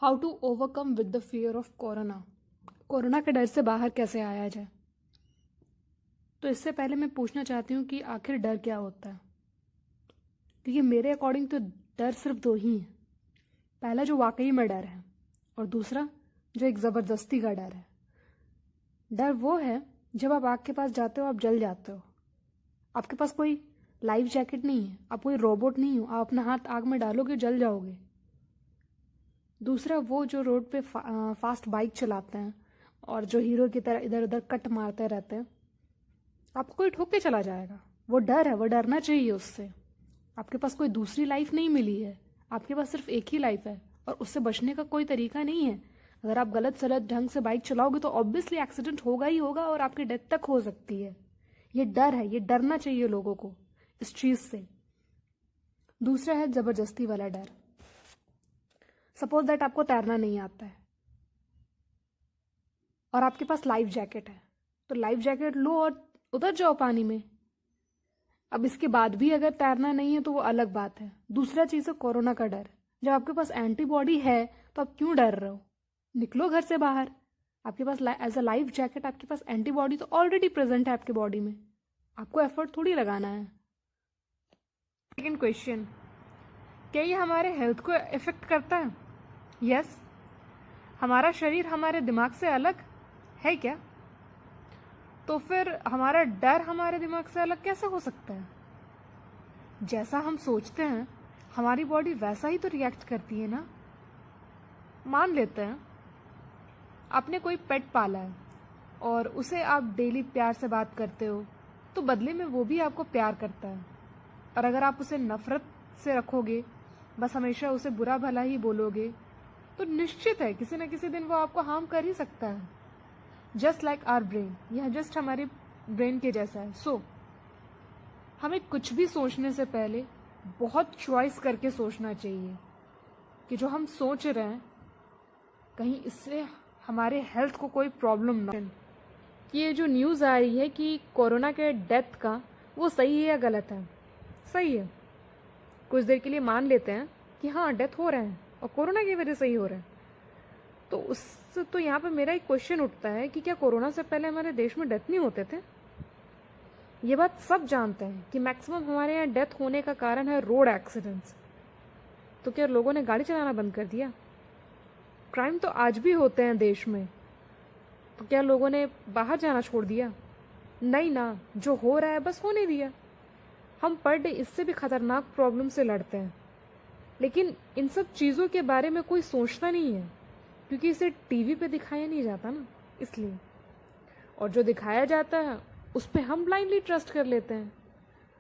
How to overcome with the fear of corona. Corona के डर से बाहर कैसे आया जाए। तो इससे पहले मैं पूछना चाहती हूँ कि आखिर डर क्या होता है, क्योंकि मेरे अकॉर्डिंग तो डर सिर्फ दो ही हैं। पहला जो वाकई में डर है, और दूसरा जो एक ज़बरदस्ती का डर है। डर वो है जब आप आग के पास जाते हो, आप जल जाते हो, आपके पास कोई लाइफ जैकेट नहीं है, आप कोई रोबोट नहीं हो, आप अपना हाथ आग में डालोगे जल जाओगे। दूसरा वो जो रोड पे फास्ट बाइक चलाते हैं और जो हीरो की तरह इधर उधर कट मारते रहते हैं, आपको कोई ठोक के चला जाएगा। वो डर है, वो डरना चाहिए उससे। आपके पास कोई दूसरी लाइफ नहीं मिली है, आपके पास सिर्फ एक ही लाइफ है और उससे बचने का कोई तरीका नहीं है। अगर आप गलत सलत ढंग से बाइक चलाओगे तो ऑब्वियसली एक्सीडेंट होगा ही होगा और आपकी डेथ तक हो सकती है। ये डर है, ये डरना चाहिए लोगों को इस चीज से। दूसरा है जबरदस्ती वाला डर। सपोज दैट आपको तैरना नहीं आता है और आपके पास लाइफ जैकेट है, तो लाइफ जैकेट लो और उतर जाओ पानी में। अब इसके बाद भी अगर तैरना नहीं है तो वो अलग बात है। दूसरा चीज है कोरोना का डर। जब आपके पास एंटीबॉडी है तो आप क्यों डर रहे हो? निकलो घर से बाहर। आपके पास एज अ लाइफ जैकेट आपके पास एंटीबॉडी तो ऑलरेडी प्रेजेंट है आपके बॉडी में, आपको एफर्ट थोड़ी लगाना है। सेकेंड क्वेश्चन, क्या ये हमारे हेल्थ को इफेक्ट करता है? यस। हमारा शरीर हमारे दिमाग से अलग है क्या? तो फिर हमारा डर हमारे दिमाग से अलग कैसे हो सकता है? जैसा हम सोचते हैं हमारी बॉडी वैसा ही तो रिएक्ट करती है ना। मान लेते हैं आपने कोई पेट पाला है और उसे आप डेली प्यार से बात करते हो, तो बदले में वो भी आपको प्यार करता है। और अगर आप उसे नफरत से रखोगे, बस हमेशा उसे बुरा भला ही बोलोगे, तो निश्चित है किसी न किसी दिन वो आपको हार्म कर ही सकता है। जस्ट लाइक आवर ब्रेन, यह जस्ट हमारे ब्रेन के जैसा है। सो हमें कुछ भी सोचने से पहले बहुत चॉइस करके सोचना चाहिए कि जो हम सोच रहे हैं कहीं इससे हमारे हेल्थ को कोई प्रॉब्लम ना हो। ये जो न्यूज़ आ रही है कि कोरोना के डेथ का, वो सही है या गलत है? सही है। कुछ देर के लिए मान लेते हैं कि हाँ डेथ हो रहे हैं और कोरोना की वजह से ही हो रहे हैं, तो उससे तो यहाँ पे मेरा एक क्वेश्चन उठता है कि क्या कोरोना से पहले हमारे देश में डेथ नहीं होते थे? ये बात सब जानते हैं कि मैक्सिमम हमारे यहाँ डेथ होने का कारण है रोड एक्सीडेंट्स। तो क्या लोगों ने गाड़ी चलाना बंद कर दिया? क्राइम तो आज भी होते हैं देश में, तो क्या लोगों ने बाहर जाना छोड़ दिया? नहीं ना, जो हो रहा है बस होने दिया। हम पर डे इससे भी खतरनाक प्रॉब्लम से लड़ते हैं, लेकिन इन सब चीज़ों के बारे में कोई सोचता नहीं है, क्योंकि इसे टीवी पे दिखाया नहीं जाता ना, इसलिए। और जो दिखाया जाता है उस पर हम ब्लाइंडली ट्रस्ट कर लेते हैं।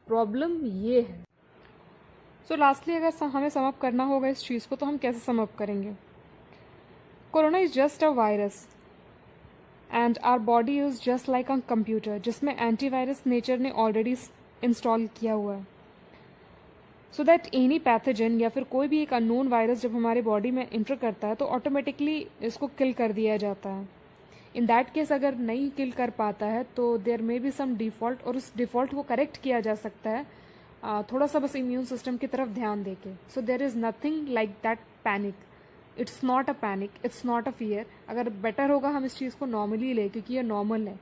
प्रॉब्लम ये है। सो लास्टली अगर हमें सम अप करना होगा इस चीज़ को, तो हम कैसे सम अप करेंगे? Corona is just a virus and our body is just like a computer, जिसमें एंटीवायरस नेचर ने ऑलरेडी इंस्टॉल किया हुआ है, सो दैट एनी पैथोजन या फिर कोई भी एक अननोन वायरस जब हमारे बॉडी में इंटर करता है तो ऑटोमेटिकली इसको किल कर दिया जाता है। इन दैट केस अगर नहीं किल कर पाता है तो there may be some default, और उस डिफ़ॉल्ट को करेक्ट किया जा सकता है थोड़ा सा बस इम्यून सिस्टम की तरफ ध्यान देके। So there is nothing like that panic. It's not a panic, it's not a fear. अगर बेटर होगा हम इस चीज़ को नॉर्मली ले, क्योंकि ये नॉर्मल है।